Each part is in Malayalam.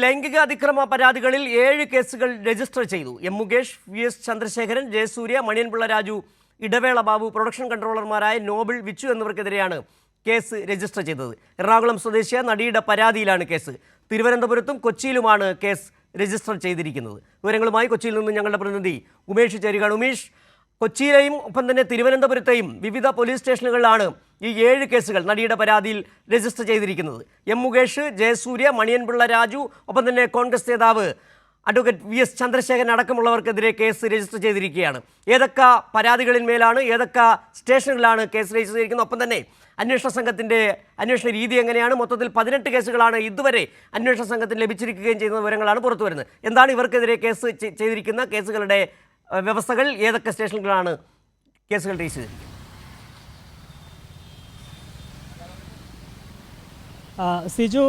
ലൈംഗിക അതിക്രമ പരാതികളിൽ 7 കേസുകൾ രജിസ്റ്റർ ചെയ്തു. M Mukesh, VS Chandrasekharan, Jayasurya, Maniyanpilla Raju, Idavela Babu, production കൺട്രോളർമാരായ നോബിൾ, വിച്ചു എന്നിവർക്കെതിരെയാണ് കേസ് രജിസ്റ്റർ ചെയ്തത്. എറണാകുളം സ്വദേശിയ നടിയുടെ പരാതിയിലാണ് കേസ്. തിരുവനന്തപുരത്തും കൊച്ചിയിലുമാണ് കേസ് രജിസ്റ്റർ ചെയ്തിരിക്കുന്നത്. വിവരങ്ങളുമായി കൊച്ചിയിൽ നിന്ന് ഞങ്ങളുടെ പ്രതിനിധി ഉമേഷ് ചേരുകയാണ്. ഉമേഷ്, കൊച്ചിയിലെയും ഒപ്പം തന്നെ തിരുവനന്തപുരത്തെയും വിവിധ പോലീസ് സ്റ്റേഷനുകളിലാണ് ഈ 7 കേസുകൾ നടിയുടെ പരാതിയിൽ രജിസ്റ്റർ ചെയ്തിരിക്കുന്നത്. എം മുകേഷ്, ജയസൂര്യ, മണിയൻപിള്ള രാജു, ഒപ്പം തന്നെ കോൺഗ്രസ് നേതാവ് അഡ്വക്കേറ്റ് VS ചന്ദ്രശേഖരൻ അടക്കമുള്ളവർക്കെതിരെ കേസ് രജിസ്റ്റർ ചെയ്തിരിക്കുകയാണ്. ഏതൊക്കെ പരാതികളിന്മേലാണ്, ഏതൊക്കെ സ്റ്റേഷനുകളിലാണ് കേസ് രജിസ്റ്റർ ചെയ്തിരിക്കുന്നത്? ഒപ്പം തന്നെ അന്വേഷണ സംഘത്തിൻ്റെ അന്വേഷണ രീതി എങ്ങനെയാണ്? മൊത്തത്തിൽ 18 കേസുകളാണ് ഇതുവരെ അന്വേഷണ സംഘത്തിന് ലഭിച്ചിരിക്കുകയും ചെയ്യുന്ന വിവരങ്ങളാണ് പുറത്തു വരുന്നത്. എന്താണ് ഇവർക്കെതിരെ കേസ് ചെയ്തിരിക്കുന്ന കേസുകളുടെ വ്യവസ്ഥകൾ? ഏതൊക്കെ സ്റ്റേഷനുകളാണ് കേസുകൾ രജിസ്റ്റർ ചെയ്തിരിക്കുന്നത്? സിജു,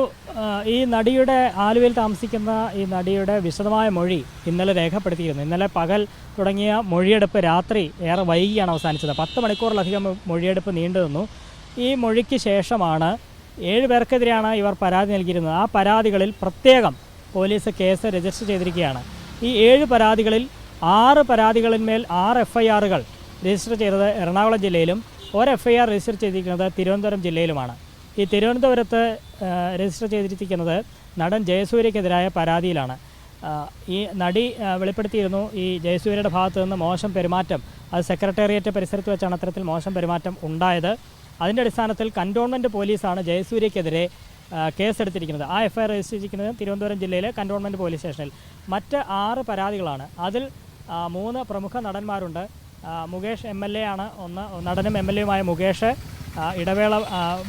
ഈ നടിയുടെ ആലുവയിൽ താമസിക്കുന്ന ഈ നടിയുടെ വിശദമായ മൊഴി ഇന്നലെ രേഖപ്പെടുത്തിയിരുന്നു. ഇന്നലെ പകൽ തുടങ്ങിയ മൊഴിയെടുപ്പ് രാത്രി ഏറെ വൈകിയാണ് അവസാനിച്ചത്. 10 മണിക്കൂറിലധികം മൊഴിയെടുപ്പ് നീണ്ടു നിന്നു. ഈ മൊഴിക്ക് ശേഷമാണ് 7 പേർക്കെതിരെയാണ് ഇവർ പരാതി നൽകിയിരുന്നത്. ആ പരാതികളിൽ പ്രത്യേകം പോലീസ് കേസ് രജിസ്റ്റർ ചെയ്തിരിക്കുകയാണ്. ഈ 7 പരാതികളിൽ 6 പരാതികളിന്മേൽ 6 FIRകൾ രജിസ്റ്റർ ചെയ്തത് എറണാകുളം ജില്ലയിലും 1 FIR രജിസ്റ്റർ ചെയ്തിരിക്കുന്നത് തിരുവനന്തപുരം ജില്ലയിലുമാണ്. ഈ തിരുവനന്തപുരത്ത് രജിസ്റ്റർ ചെയ്തിരിക്കുന്നത് നടൻ ജയസൂര്യക്കെതിരായ പരാതിയിലാണ്. ഈ നടി വെളിപ്പെടുത്തിയിരുന്നു ഈ ജയസൂര്യയുടെ ഭാഗത്ത് നിന്ന് മോശം പെരുമാറ്റം, അത് സെക്രട്ടേറിയറ്റ് പരിസരത്ത് വെച്ചാണ് അത്തരത്തിൽ മോശം പെരുമാറ്റം ഉണ്ടായത്. അതിൻ്റെ അടിസ്ഥാനത്തിൽ കൻ്റോൺമെൻറ്റ് പോലീസാണ് ജയസൂര്യക്കെതിരെ കേസെടുത്തിരിക്കുന്നത്. ആ FIR രജിസ്റ്റർ ചെയ്തിരിക്കുന്നത് തിരുവനന്തപുരം ജില്ലയിലെ കൻ്റോൺമെൻറ്റ് പോലീസ് സ്റ്റേഷനിൽ. മറ്റ് 6 പരാതികളാണ്. അതിൽ 3 പ്രമുഖ നടന്മാരുണ്ട്. മുകേഷ് MLA ആണ് ഒന്ന്, നടനും MLAയുമായ മുകേഷ്, ഇടവേള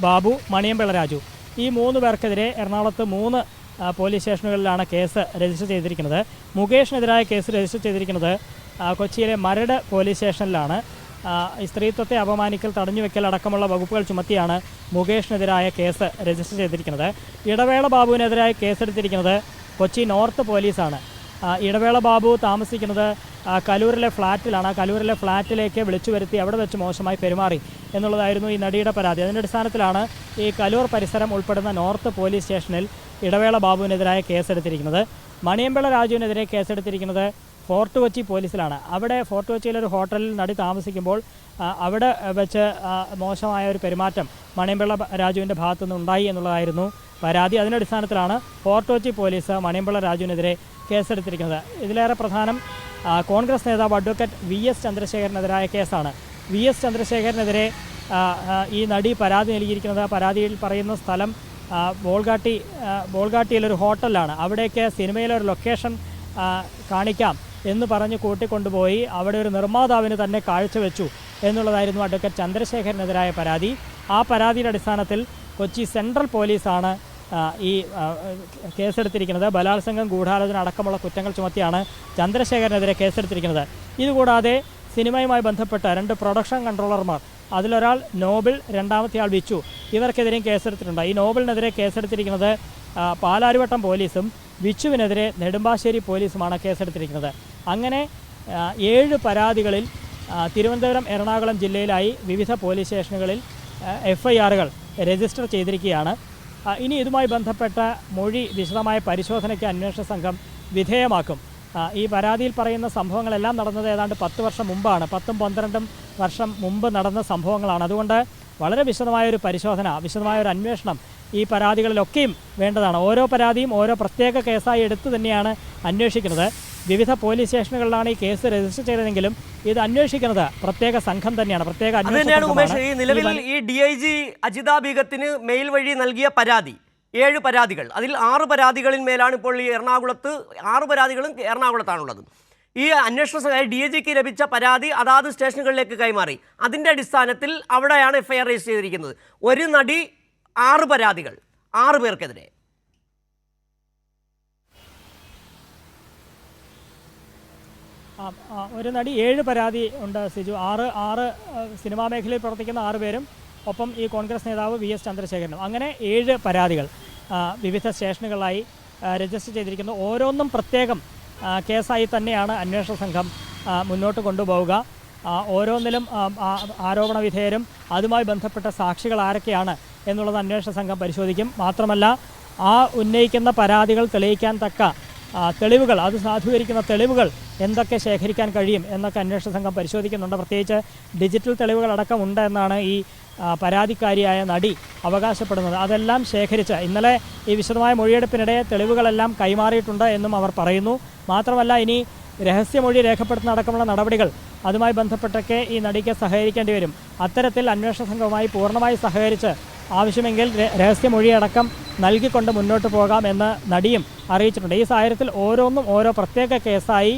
ബാബു, മണിയൻപിള്ള രാജു. ഈ 3 പേർക്കെതിരെ എറണാകുളത്ത് 3 പോലീസ് സ്റ്റേഷനുകളിലാണ് കേസ് രജിസ്റ്റർ ചെയ്തിരിക്കുന്നത്. മുകേഷിനെതിരായ കേസ് രജിസ്റ്റർ ചെയ്തിരിക്കുന്നത് കൊച്ചിയിലെ മരട് പോലീസ് സ്റ്റേഷനിലാണ്. ഈ സ്ത്രീത്വത്തെ അപമാനിക്കൽ, തടഞ്ഞുവെക്കൽ അടക്കമുള്ള വകുപ്പുകൾ ചുമത്തിയാണ് മുകേഷിനെതിരായ കേസ് രജിസ്റ്റർ ചെയ്തിരിക്കുന്നത്. ഇടവേള ബാബുവിനെതിരായ കേസെടുത്തിരിക്കുന്നത് കൊച്ചി നോർത്ത് പോലീസാണ്. ഇടവേള ബാബു താമസിക്കുന്നത് കലൂരിലെ ഫ്ലാറ്റിലാണ്. കലൂരിലെ ഫ്ലാറ്റിലേക്ക് വിളിച്ചു വരുത്തി അവിടെ വെച്ച് മോശമായി പെരുമാറി എന്നുള്ളതായിരുന്നു ഈ നടിയുടെ പരാതി. അതിൻ്റെ അടിസ്ഥാനത്തിലാണ് ഈ കലൂർ പരിസരം ഉൾപ്പെടുന്ന നോർത്ത് പോലീസ് സ്റ്റേഷനിൽ ഇടവേള ബാബുവിനെതിരായ കേസെടുത്തിരിക്കുന്നത്. മണിയൻപിള്ള രാജുവിനെതിരെ കേസെടുത്തിരിക്കുന്നത് ഫോർട്ട് കൊച്ചി പോലീസിലാണ്. അവിടെ ഫോർട്ട് കൊച്ചിയിലൊരു ഹോട്ടലിൽ നടി താമസിക്കുമ്പോൾ അവിടെ വെച്ച് മോശമായ ഒരു പെരുമാറ്റം മണിയൻപിള്ള രാജുവിൻ്റെ ഭാഗത്തുനിന്ന് ഉണ്ടായി എന്നുള്ളതായിരുന്നു പരാതി. അതിൻ്റെ അടിസ്ഥാനത്തിലാണ് ഫോർട്ട് കൊച്ചി പോലീസ് മണിയൻപിള്ള രാജുവിനെതിരെ കേസെടുത്തിരിക്കുന്നത്. ഇതിലേറെ പ്രധാനം കോൺഗ്രസ് നേതാവ് അഡ്വക്കേറ്റ് VS ചന്ദ്രശേഖരനെതിരായ കേസാണ്. VS ചന്ദ്രശേഖരനെതിരെ ഈ നടി പരാതി നൽകിയിരിക്കുന്നത്, പരാതിയിൽ പറയുന്ന സ്ഥലം ബോൾഗാട്ടിയിലൊരു ഹോട്ടലിലാണ്. അവിടേക്ക് സിനിമയിലൊരു ലൊക്കേഷൻ കാണിക്കാം എന്ന് പറഞ്ഞ് കൂട്ടിക്കൊണ്ടുപോയി അവിടെ ഒരു നിർമ്മാതാവിന് തന്നെ കാഴ്ചവെച്ചു എന്നുള്ളതായിരുന്നു അഡ്വക്കേറ്റ് ചന്ദ്രശേഖരനെതിരായ പരാതി. ആ പരാതിയുടെ അടിസ്ഥാനത്തിൽ കൊച്ചി സെൻട്രൽ പോലീസാണ് ഈ കേസെടുത്തിരിക്കുന്നത്. ബലാത്സംഗം, ഗൂഢാലോചന അടക്കമുള്ള കുറ്റങ്ങൾ ചുമത്തിയാണ് ചന്ദ്രശേഖരനെതിരെ കേസെടുത്തിരിക്കുന്നത്. ഇതുകൂടാതെ സിനിമയുമായി ബന്ധപ്പെട്ട 2 പ്രൊഡക്ഷൻ കൺട്രോളർമാർ, അതിലൊരാൾ നോബിൾ, രണ്ടാമത്തെ ആൾ വിച്ചു, ഇവർക്കെതിരെയും കേസെടുത്തിട്ടുണ്ട്. ഈ നോബിളിനെതിരെ കേസെടുത്തിരിക്കുന്നത് പാലാരിവട്ടം പോലീസും വിച്ചുവിനെതിരെ നെടുമ്പാശ്ശേരി പോലീസുമാണ് കേസെടുത്തിരിക്കുന്നത്. അങ്ങനെ 7 പരാതികളിൽ തിരുവനന്തപുരം, എറണാകുളം ജില്ലയിലായി വിവിധ പോലീസ് സ്റ്റേഷനുകളിൽ FIRകൾ രജിസ്റ്റർ ചെയ്തിരിക്കുകയാണ്. ഇനി ഇതുമായി ബന്ധപ്പെട്ട മൊഴി വിശദമായ പരിശോധനയ്ക്ക് അന്വേഷണ സംഘം വിധേയമാക്കും. ഈ പരാതിയിൽ പറയുന്ന സംഭവങ്ങളെല്ലാം നടന്നത് ഏതാണ്ട് 10 വർഷം മുമ്പാണ്. 10ഉം 12ഉം വർഷം മുമ്പ് നടന്ന സംഭവങ്ങളാണ്. അതുകൊണ്ട് വളരെ വിശദമായൊരു പരിശോധന, വിശദമായൊരു അന്വേഷണം ഈ പരാതികളിലൊക്കെയും വേണ്ടതാണ്. ഓരോ പരാതിയും ഓരോ പ്രത്യേക കേസായി എടുത്തു തന്നെയാണ് അന്വേഷിക്കുന്നത്. വിവിധ പോലീസ് സ്റ്റേഷനുകളിലാണ് ഈ കേസ് രജിസ്റ്റർ ചെയ്തതെങ്കിലും ഇത് അന്വേഷിക്കുന്നത് പ്രത്യേക സംഘം തന്നെയാണ്. പ്രത്യേക നിലവിൽ ഈ DIG അജിത ബീഗത്തിന് മെയിൽ വഴി നൽകിയ പരാതി 7 പരാതികൾ, അതിൽ 6 പരാതികളിന്മേലാണ് ഇപ്പോൾ ഈ എറണാകുളത്ത് 6 പരാതികളും എറണാകുളത്താണുള്ളത്. ഈ അന്വേഷണ DIGക്ക് ലഭിച്ച പരാതി അതാത് സ്റ്റേഷനുകളിലേക്ക് കൈമാറി. അതിൻ്റെ അടിസ്ഥാനത്തിൽ അവിടെയാണ് FIR രജിസ്റ്റർ ചെയ്തിരിക്കുന്നത്. ഒരു നടി 6 പരാതികൾ, 6 പേർക്കെതിരെ. ഒരു നടി 7 പരാതി ഉണ്ട് സിജു. 6 സിനിമാ മേഖലയിൽ പ്രവർത്തിക്കുന്ന 6 പേരും ഒപ്പം ഈ കോൺഗ്രസ് നേതാവ് VS ചന്ദ്രശേഖരനും. അങ്ങനെ 7 പരാതികൾ വിവിധ സ്റ്റേഷനുകളായി രജിസ്റ്റർ ചെയ്തിരിക്കുന്നു. ഓരോന്നും പ്രത്യേകം കേസായി തന്നെയാണ് അന്വേഷണ സംഘം മുന്നോട്ട് കൊണ്ടുപോവുക. ഓരോന്നിലും ആരോപണ വിധേയരും അതുമായി ബന്ധപ്പെട്ട സാക്ഷികൾ ആരൊക്കെയാണ് എന്നുള്ളത് അന്വേഷണ സംഘം പരിശോധിക്കും. മാത്രമല്ല ആ ഉന്നയിക്കുന്ന പരാതികൾ തെളിയിക്കാൻ തക്ക തെളിവുകൾ, അത് സാധൂകരിക്കുന്ന തെളിവുകൾ എന്തൊക്കെ ശേഖരിക്കാൻ കഴിയും എന്നൊക്കെ അന്വേഷണ സംഘം പരിശോധിക്കുന്നുണ്ട്. പ്രത്യേകിച്ച് ഡിജിറ്റൽ തെളിവുകളടക്കം ഉണ്ട് എന്നാണ് ഈ പരാതിക്കാരിയായ നടി അവകാശപ്പെടുന്നത്. അതെല്ലാം ശേഖരിച്ച് ഇന്നലെ ഈ വിശദമായ മൊഴിയെടുപ്പിനിടെ തെളിവുകളെല്ലാം കൈമാറിയിട്ടുണ്ട് എന്നും അവർ പറയുന്നു. മാത്രമല്ല, ഇനി രഹസ്യമൊഴി രേഖപ്പെടുത്തുന്ന അടക്കമുള്ള നടപടികൾ അതുമായി ബന്ധപ്പെട്ടൊക്കെ ഈ നടിക്ക് സഹകരിക്കേണ്ടി വരും. അത്തരത്തിൽ അന്വേഷണ സംഘവുമായി പൂർണ്ണമായി സഹകരിച്ച് ആവശ്യമെങ്കിൽ രഹസ്യമൊഴിയടക്കം നൽകിക്കൊണ്ട് മുന്നോട്ട് പോകാം എന്ന് നടിയും അറിയിച്ചിട്ടുണ്ട്. ഈ സാഹചര്യത്തിൽ ഓരോന്നും ഓരോ പ്രത്യേക കേസായി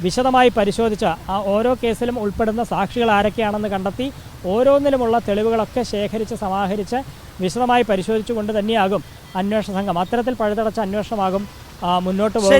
വിശദമായി പരിശോധിച്ച് ആ ഓരോ കേസിലും ഉൾപ്പെടുന്ന സാക്ഷികൾ ആരൊക്കെയാണെന്ന് കണ്ടെത്തി ഓരോന്നിലുമുള്ള തെളിവുകളൊക്കെ ശേഖരിച്ച് സമാഹരിച്ച് വിശദമായി പരിശോധിച്ചുകൊണ്ട് തന്നെയാകും അന്വേഷണ സംഘം. അത്തരത്തിൽ പഴുതടച്ച അന്വേഷണമാകും മുന്നോട്ട് പോകുക.